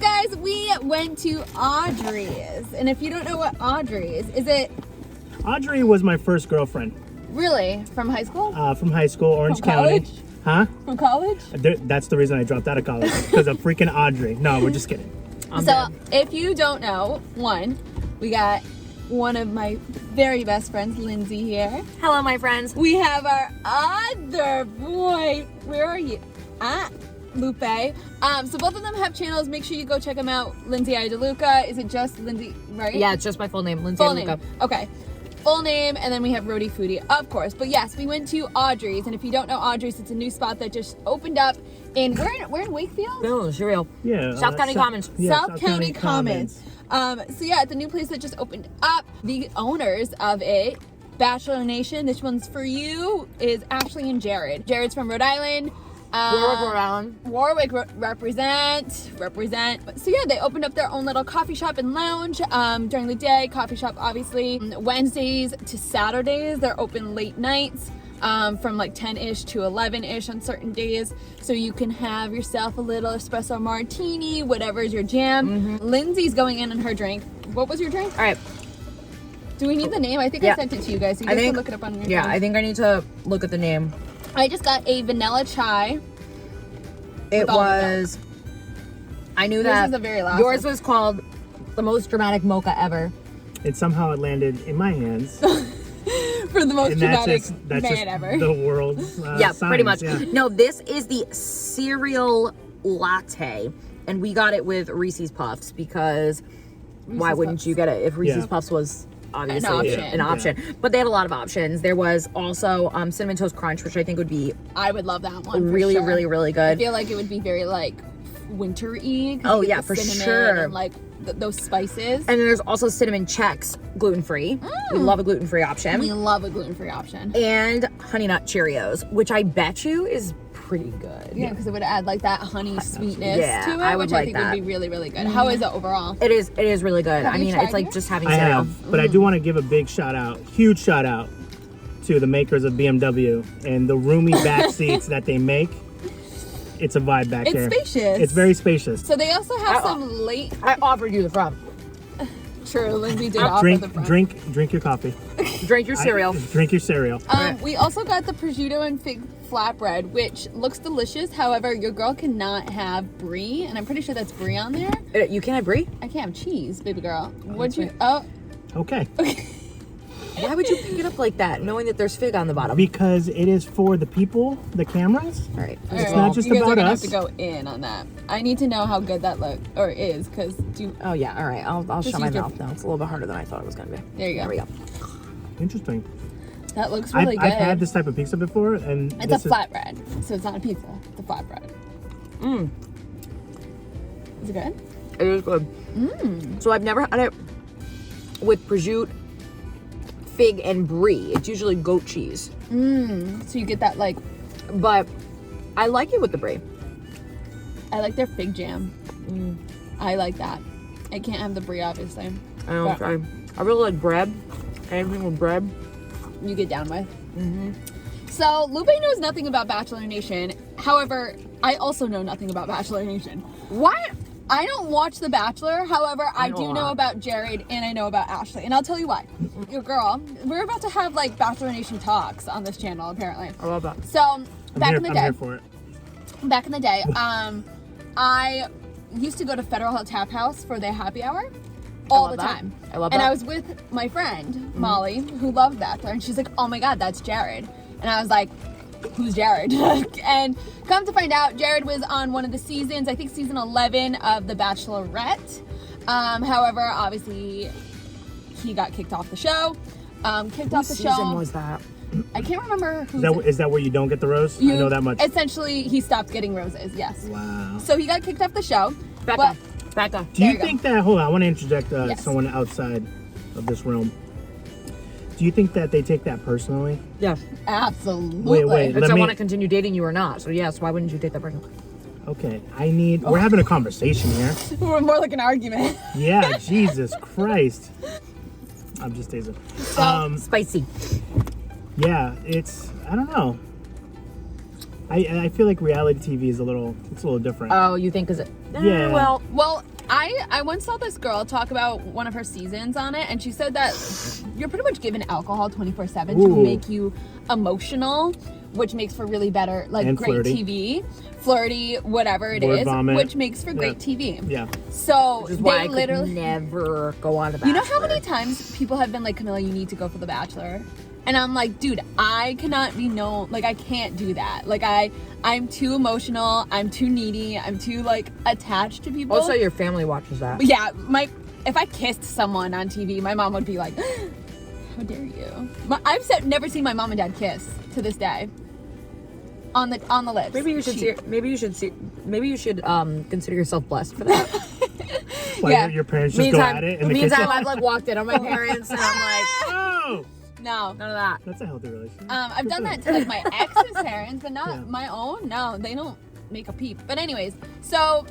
guys, we went to Audrey's. And if you don't know what Audrey's is, it... Audrey was my first girlfriend. Really? From high school? From high school, Orange From County. college? Huh? From college? That's the reason I dropped out of college. Because of freaking Audrey. No, we're just kidding. If you don't know, one, we got one of my very best friends, Lindsay, here. Hello, my friends. We have our other boy. Where are you? Lupe. So both of them have channels. Make sure you go check them out. Lindsay Idaluca. Is it just Lindsay, right? Yeah, it's just my full name, Lindsay Full Idaluca. name. Okay. Full name, and then we have rhodyfoody, of course. But yes, we went to Audrey's, and if you don't know Audrey's, it's a new spot that just opened up in we're in Wakefield. No, surreal. Yeah. South County Commons. Yeah, South County Commons. So yeah, it's a new place that just opened up. The owners of it, Bachelor Nation, this one's for you, is Ashley and Jared. Jared's from Rhode Island. Warwick, Rhode Island. Warwick, represent. So yeah, they opened up their own little coffee shop and lounge during the day. Coffee shop, obviously. Wednesdays to Saturdays, they're open late nights. From like 10-ish to 11-ish on certain days. So you can have yourself a little espresso martini, whatever's your jam. Lindsay's going in on her drink. What was your drink? All right. Do we need the name? I think I sent it to you guys. So you guys can look it up on your phone. I think I need to look at the name. I just got a vanilla chai. It was... I knew that. This is the very last yours one. was called the most dramatic mocha ever. And somehow it landed in my hands. For the most dramatic that's man just ever. the world's Yeah, signs, pretty much. Yeah. No, this is the cereal latte. And we got it with Reese's Puffs because why wouldn't you get it if Reese's Puffs was obviously an option. But they had a lot of options. There was also Cinnamon Toast Crunch, which I think would be... I would love that one. Really, for sure. really, really good. I feel like it would be very like winter-y. Oh yeah, for sure. And like those spices. And then there's also cinnamon checks, gluten-free. We love a gluten-free option. We love a gluten-free option. And Honey Nut Cheerios, which I bet you is pretty good. Yeah, because it would add like that honey sweetness to it, I would which like I think that. would be really, really good. How is it overall? It is really good. Have I you mean, tried it's like it? just having I cereal. have, but I do want to give a big shout out, huge shout out to the makers of BMW and the roomy back seats that they make. It's a vibe back there. It's spacious. It's very spacious. So they also have some late... I offered you the front. True, Lindsay did offer the front. Drink your coffee. Drink your cereal. Drink your cereal. We also got the prosciutto and fig flatbread, which looks delicious. However, your girl cannot have brie, and I'm pretty sure that's brie on there. You can't have brie? I can't have cheese, baby girl. What'd you... right. Oh. Okay. Why would you pick it up like that, knowing that there's fig on the bottom? Because it is for the people, the cameras. All right. It's not just you guys are about gonna us. have to go in on that. I need to know how good that look or is, because Oh yeah, all right. I'll Just shut my use your- mouth now. It's a little bit harder than I thought it was gonna be. There you go. There we go. Interesting. That looks really good. I've had this type of pizza before, and It's a flatbread, so it's not a pizza. It's a flatbread. Is it good? It is good. So I've never had it with prosciutto, fig, and brie. It's usually goat cheese. So you get that like... But I like it with the brie. I like their fig jam. I like that. I can't have the brie, obviously. I really like bread. Anything with bread. You get down with. So Lupe knows nothing about Bachelor Nation. However, I also know nothing about Bachelor Nation. What? I don't watch The Bachelor. However, I know do a know lot. about Jared and I know about Ashley. And I'll tell you why. Your girl, we're about to have like Bachelor Nation talks on this channel, apparently. I love that. So I'm back here for it. in the day, I used to go to Federal Hill Tap House for their happy hour all the time. I love And that. I was with my friend, Molly, who loved Bachelor, and she's like, oh my God, that's Jared. And I was like, who's Jared? And come to find out, Jared was on one of the seasons, I think season 11 of The Bachelorette. However, obviously, he got kicked off the show. Kicked off the show. What season was that? I can't remember who. Is that where you don't get the rose? I know that much. Essentially, he stopped getting roses, yes. Wow. So he got kicked off the show. Back up. Do you There you think that, hold on, I want to interject Yes. someone outside of this realm. Do you think that they take that personally? Yes. Absolutely. Wait. Because I want to continue dating you or not. So yes, why wouldn't you take that person? Okay, we're having a conversation here. We're more like an argument. Yeah, Jesus Christ. I'm just teasing. Spicy. Yeah, I don't know. I feel like reality TV is it's a little different. Oh, you think is it? Yeah. Well, Well, I once saw this girl talk about one of her seasons on it, and she said that you're pretty much given alcohol 24/7 to make you emotional, which makes for really better, like, and great flirty. TV, flirty, whatever it Word is, vomit. which makes for great TV. Yeah. So Which is they why I literally could never go on to Bachelor. You know how many times people have been like, Camilla, you need to go for The Bachelor? And I'm like, dude, I cannot be known, like, I can't do that. Like, I'm too emotional, I'm too needy, I'm too, like, attached to people. Also, your family watches that. But yeah, if I kissed someone on TV, my mom would be like, how dare you? I've never seen my mom and dad kiss to this day. On the lips. Maybe you should consider yourself blessed for that. Why Yeah. your parents just go at it and the kids Meantime, I've like walked in on my parents and I'm like, oh, No. none of that. that's a healthy relationship. I've done that to like my ex's parents, but not my own. No, they don't make a peep. But anyways, so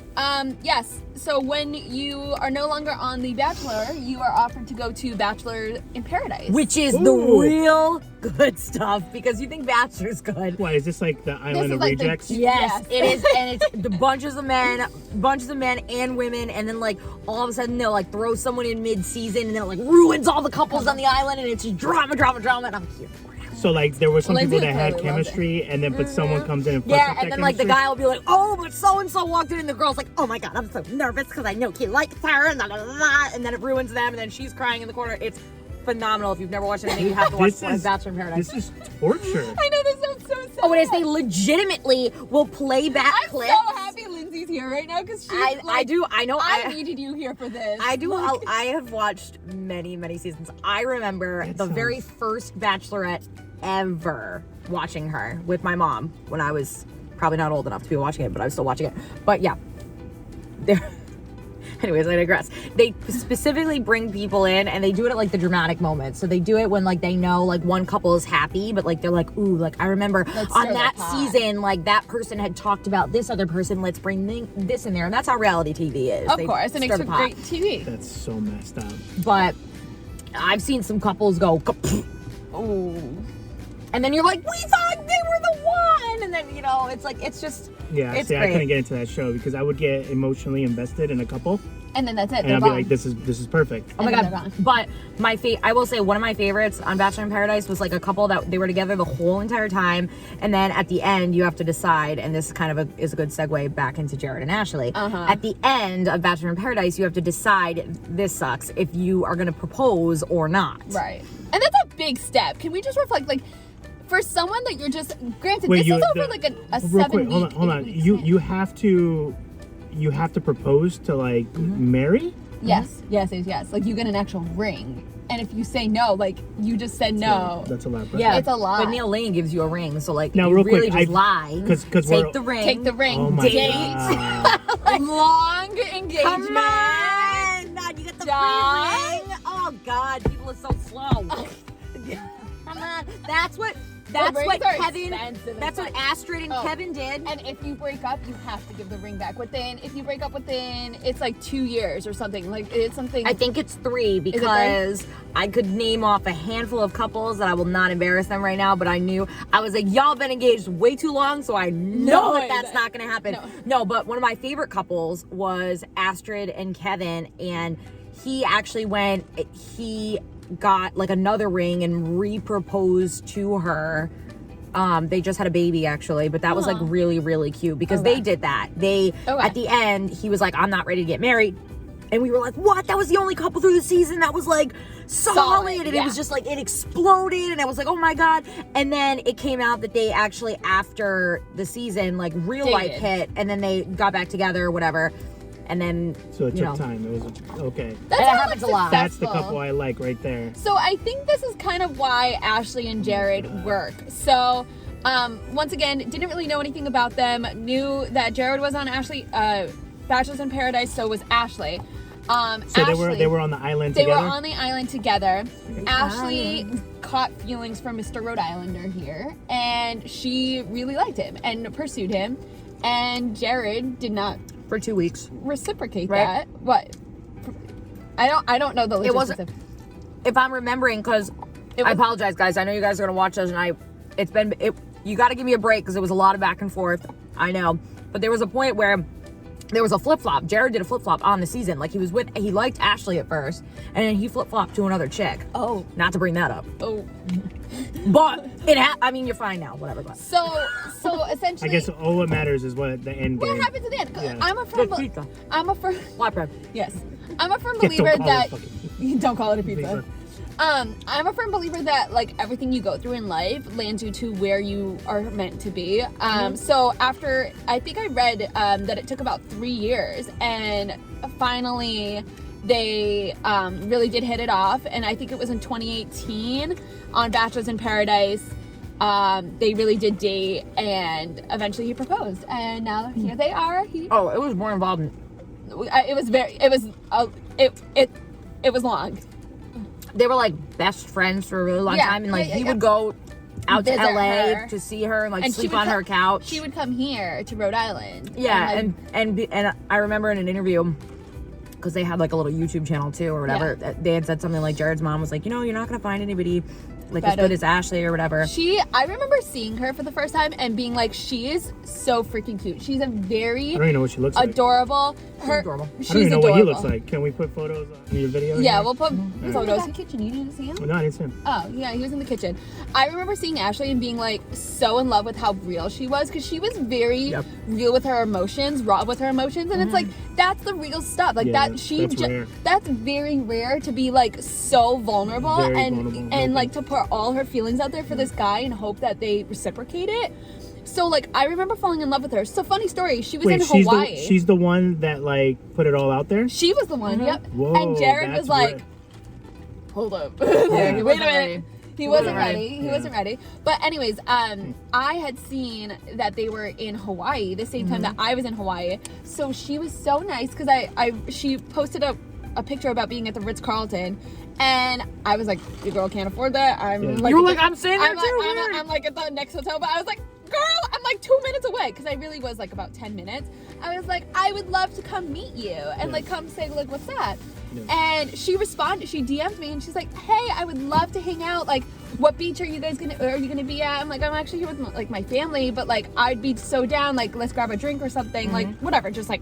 yes. So when you are no longer on The Bachelor, you are offered to go to Bachelor in Paradise. Which is the real good stuff, because you think Bachelor's good. Why is this like the island of like the- rejects? Yes, it is, and it's the bunches of men and women, and then like all of a sudden they'll like throw someone in mid-season, and then it like ruins all the couples on the island, and it's just drama, and I'm here for it. So like there were some Well, people Lindsay that had clearly loves chemistry, and then but someone comes in and fucks Yeah, up and that then like the chemistry? guy will be like, oh, but so and so walked in, and the girl's like, oh my god, I'm so nervous because I know he likes her, and and then it ruins them, and then she's crying in the corner. It's phenomenal. If you've never watched anything, you have to watch Bachelor in Paradise. This is torture. I know this sounds so sad. Oh, it is. They legitimately will play back I'm clips. so happy Lindsay's here right now because she's I do. I know. I needed you here for this. I do. Like, I have watched many seasons. I remember the very first Bachelorette ever watching her with my mom when I was probably not old enough to be watching it, but I was still watching it. But yeah, anyways, I digress. They specifically bring people in, and they do it at like the dramatic moments. So they do it when like they know like one couple is happy, but like they're like, ooh, like I remember on that season, like that person had talked about this other person. Let's bring this in there, and that's how reality TV is. of course, it makes for great TV. That's so messed up. But I've seen some couples go, Oh. and then you're like, we thought they were the one, and then it's like it's just it's I great. couldn't get into that show because I would get emotionally invested in a couple, And then that's it. and They're I'd be gone. like, this is perfect. Oh my And then god! they're gone. But I will say one of my favorites on Bachelor in Paradise was like a couple that they were together the whole entire time, and then at the end you have to decide, and this kind of is a good segue back into Jared and Ashley. At the end of Bachelor in Paradise, you have to decide, this sucks, if you are going to propose or not. Right. And that's a big step. Can we just reflect, like, for someone that you're just, granted, Wait, this you- is over the- like a Real 7 quick, week. hold on. 8 week You span. have to propose to like marry. Yes. Like, you get an actual ring. And if you say no, like, you just said no. That's a lot. Yeah, It's a lot. But Neil Lane gives you a ring, so like Now, you real really quick, just lie. 'cause take the ring. Take the ring. Oh my date. God. Long engagement. Come on! God, you get the Done. free ring. Oh God, people are so slow. Come on, that's what rings are Kevin. expensive. That's what Astrid and Kevin did. And if you break up, you have to give the ring back. If you break up within, it's like 2 years or something. Like, it's something. I think it's 3 because I could name off a handful of couples that I will not embarrass them right now, but I was like, y'all been engaged way too long, so I know that's not gonna happen. No, but one of my favorite couples was Astrid and Kevin, and he actually he got like another ring and re-proposed to her. They just had a baby actually, but that was like really, really cute because they did that. At the end, he was like, I'm not ready to get married. And we were like, what? That was the only couple through the season that was like solid. And it was just like, it exploded. And I was like, oh my God. And then it came out that they actually, after the season, like real life hit, and then they got back together or whatever. And then, So it took time. It was okay. That's that how happens it's a lot. That's the successful. couple I like right there. So I think this is kind of why Ashley and Jared work. So once again, didn't really know anything about them. Knew that Jared was on Bachelors in Paradise, so was Ashley. So Ashley, they were on the island They together. were on the island together. Ashley caught feelings for Mr. Rhode Islander here, and she really liked him and pursued him. And Jared did not for 2 weeks. reciprocate Right. that. What? I don't know the logistics. It wasn't, if I'm remembering, because I apologize, guys. I know you guys are gonna watch this, and you got to give me a break because it was a lot of back and forth. I know, but there was a point where there was a flip-flop. Jared did a flip-flop on the season. Like, he liked Ashley at first, and then he flip-flopped to another chick. Oh. Not to bring that up. Oh. But I mean, you're fine now. Whatever. But. So essentially, I guess all what matters is what the end game. what happens at the end? Yeah. I'm a firm Flatbread. Yes. I'm a firm Yeah, believer don't call that it fucking don't call it a pizza. pizza. I'm a firm believer that like everything you go through in life lands you to where you are meant to be. So after, I think I read that it took about 3 years, and finally they really did hit it off. And I think it was in 2018 on Bachelors in Paradise. They really did date, and eventually he proposed, and now here they are. It was more involved. It was long. They were like best friends for a really long time, and like he would go out to Visit LA her. to see her and like And sleep on her couch. She would come here to Rhode Island. Yeah, and I remember in an interview, because they had like a little YouTube channel too or whatever, they had said something like Jared's mom was like, you know, you're not gonna find anybody like as good as Ashley or whatever. I remember seeing her for the first time and being like, she is so freaking cute. She's a very I don't even know what she looks like. adorable. Adorable. She's I don't even know adorable. what he looks like. Can we put photos on your video? Yeah, here? we'll put Right. photos. In the kitchen. You didn't see him? No, I didn't see him. Oh, yeah, he was in the kitchen. I remember seeing Ashley and being like so in love with how real she was, because she was very real with her emotions, raw with her emotions, and it's like that's the real stuff. Like Yeah, that's rare. that's very rare to be like so vulnerable Very and vulnerable, and like to put all her feelings out there for this guy and hope that they reciprocate it. So like I remember falling in love with her. So funny story. She was in Hawaii. She's the one that like put it all out there. She was the one. Yep. Whoa, and Jared that's was like, rare. hold up. Yeah. Wait a minute. He wasn't ready. ready. He wasn't ready. But anyways, I had seen that they were in Hawaii the same time that I was in Hawaii. So she was so nice because she posted a picture about being at the Ritz-Carlton, and I was like, the girl can't afford that. Like, you were like, I'm staying there too. I'm like at the next hotel, but I was like, girl, I'm like 2 minutes away, because I really was like about 10 minutes. I was like, I would love to come meet you and like come say like what's that. And she responded, she DM'd me and she's like, hey, I would love to hang out. Like, what beach are you gonna be at? I'm like, I'm actually here with like my family, but like I'd be so down, like let's grab a drink or something, like whatever, just like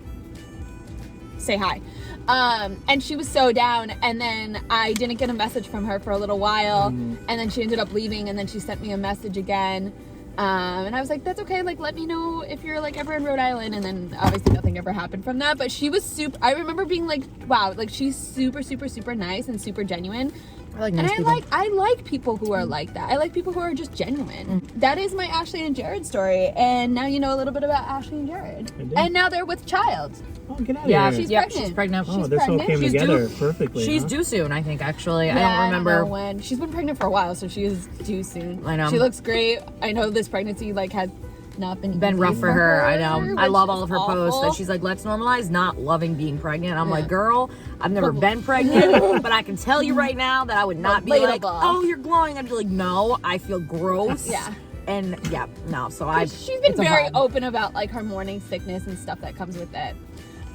say hi. And she was so down, and then I didn't get a message from her for a little while, and then she ended up leaving, and then she sent me a message again. And I was like, that's okay, like let me know if you're like ever in Rhode Island. And then obviously nothing ever happened from that, but she was super, I remember being like, wow, like she's super super super nice and super genuine. I like nice people. I like people who are like that. I like people who are just genuine. That is my Ashley and Jared story, and now you know a little bit about Ashley and Jared. And now they're with child. Oh, get out of Yeah, here. she's pregnant. Oh, She's this all pregnant. came She's together perfectly. She's huh? due soon, I think, actually. Yeah, I don't remember. know when. She's been pregnant for a while, so she is due soon. I know. She looks great. I know this pregnancy like has not been Been easy rough for her. I know. I which love is all of her awful. posts that she's like, let's normalize not loving being pregnant. I'm like, girl, I've never been pregnant, but I can tell you right now that I would not be like, Relatable. oh, you're glowing. I'd be like, no, I feel gross. Yeah. And yeah, no. So She's been very open about like her morning sickness and stuff that comes with it.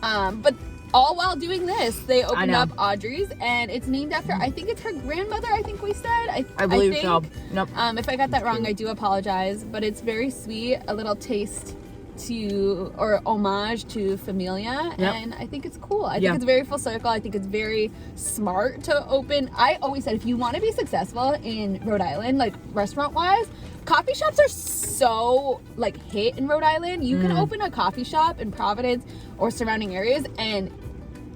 But all while doing this, they opened up Audrey's, and it's named after, I think it's her grandmother, I think we said. I believe so. Nope. If I got that wrong, I do apologize, but it's very sweet, a little taste or homage to Familia, and I think it's cool. I think it's very full circle. I think it's very smart to open. I always said, if you want to be successful in Rhode Island, like restaurant wise, coffee shops are so like hit in Rhode Island. You can open a coffee shop in Providence or surrounding areas, and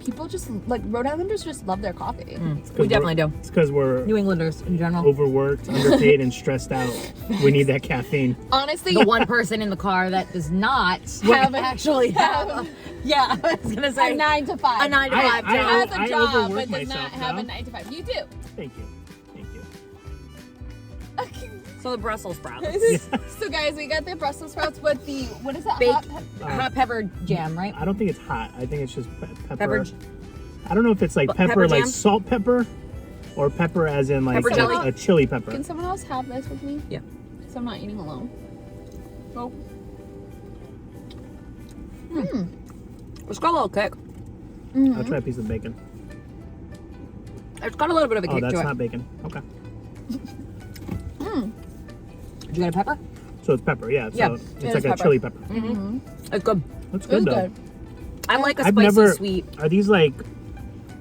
people just like Rhode Islanders just love their coffee. We definitely do. It's because we're New Englanders in general. overworked, underpaid, and stressed out. We need that caffeine. Honestly, The one person in the car that does not actually have a, I was gonna say a 9 to 5. a 9 to 5 I- job. has a I job, but overwork does myself, not have a though. 9 to 5. You do. Thank you. So the Brussels sprouts. So guys, we got the Brussels sprouts with the, what is that? Baked Hot hot pepper jam, right? I don't think it's hot. I think it's just pepper. Pepper. I don't know if it's like Pepper pepper, like jam? salt pepper, or pepper as in like Pepper jelly? a chili pepper. Can someone else have this with me? Yeah. So I'm not eating alone. Oh. It's got a little kick. I'll try a piece of bacon. It's got a little bit of a Oh, kick that's to it. not bacon. Okay. Did you get a pepper? So it's pepper, yeah. So Yeah, it's it like is a pepper. chili pepper. It's good. Looks It was good though. good. I like a I've spicy never. sweet. Are these like?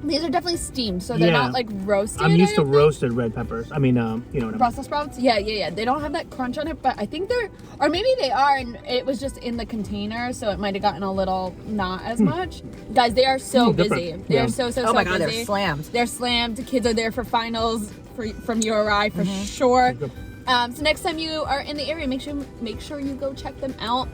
These are definitely steamed, so they're Yeah. not like roasted. I'm used to or anything. roasted red peppers. I mean, you know what I mean. Brussels sprouts. Yeah. They don't have that crunch on it, but I think they're, or maybe they are, and it was just in the container, so it might have gotten a little not as much. Guys, they are so busy. Different. They Yeah. are so Oh my God, busy. they're slammed. They're slammed. The kids are there for finals from URI for sure. So next time you are in the area, make sure you go check them out.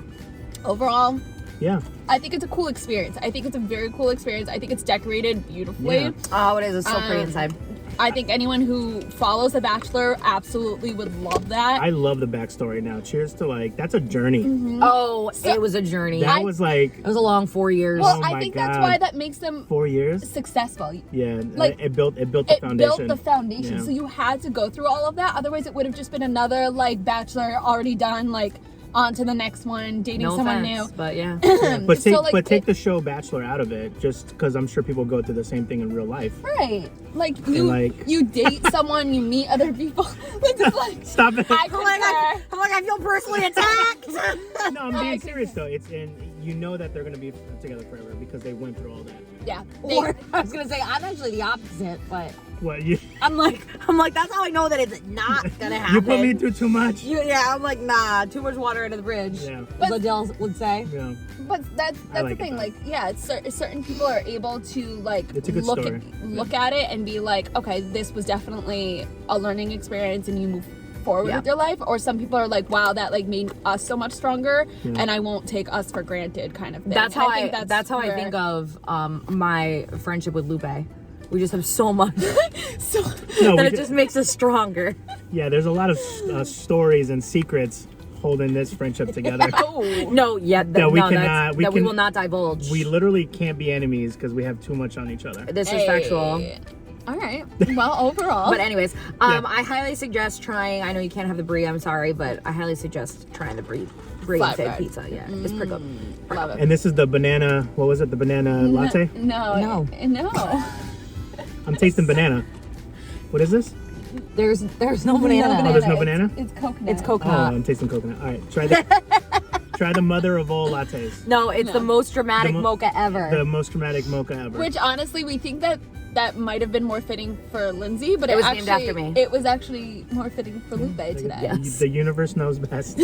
Overall, Yeah. I think it's a cool experience. I think it's a very cool experience. I think it's decorated beautifully. Yeah. Oh, it is. It's so pretty inside. I think anyone who follows The Bachelor absolutely would love that. I love the backstory now. Cheers to like that's a journey. Oh, it was a journey. That was like It was a long 4 years. Well, Oh I my think God. that's why that makes them 4 years. successful. Yeah, Like, it built the It foundation. built the foundation, Yeah. so you had to go through all of that. Otherwise, it would have just been another like Bachelor already done, like on to the next one, dating no someone offense, new. but yeah. But So, like, take the show Bachelor out of it, just because I'm sure people go through the same thing in real life. Right, like like- you date someone, you meet other people. It's just like Stop it. I I'm like, I feel personally attacked. No, I'm being serious though. It's in you know that they're gonna be together forever because they went through all that. yeah. Or I was gonna say I'm actually the opposite, but What you I'm like that's how I know that it's not gonna happen. you put me through too much. Yeah, I'm like, nah, too much water under the bridge. Yeah. As Adele would say. Yeah. But that's I the like it, thing. though. Like, yeah, certain people are able to like It's a good look story. look at it and be like, okay, this was definitely a learning experience, and you move forward Yeah. with your life. Or some people are like, wow, that like made us so much stronger, and I won't take us for granted, kind of thing. That's how think that's how I where- think of my friendship with Lupe. We just have so much So No, that we it just makes us stronger. yeah. There's a lot of stories and secrets holding this friendship together. No, yeah, That we no, cannot- we that we can- will not divulge. We literally can't be enemies because we have too much on each other. This is factual. All right. Well, overall, But anyways, Yeah. I highly suggest trying. I know you can't have the brie. I'm sorry, but I highly suggest trying the brie fig Flatbread. pizza. Yeah, it's pretty good. love it. And this is the banana. What was it? The banana latte. No. I'm tasting banana. What is this? There's no banana. Oh, there's no banana? It's coconut. It's Oh, coconut. I'm tasting coconut. All right, try the try the mother of all lattes. No, it's the most dramatic The mo- mocha ever. The most dramatic mocha ever. Which honestly, we think that might have been more fitting for Lindsay, but It was actually, named after me. It was actually more fitting for Lupe today. Yes. The universe knows best.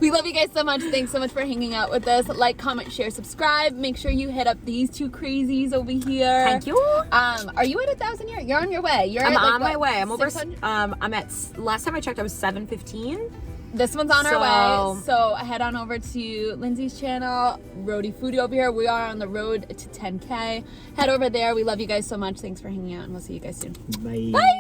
We love you guys so much. Thanks so much for hanging out with us. Like, comment, share, subscribe. Make sure you hit up these two crazies over here. Thank you. Are you at 1,000 yet? You're on your way. You're I'm at, like, on my what, way. I'm over. 600? I'm at. Last time I checked, I was 715. This one's on our So- way. So head on over to Lindsay's channel, Rhodyfoody over here. We are on the road to 10K. Head over there. We love you guys so much. Thanks for hanging out, and we'll see you guys soon. Bye. Bye.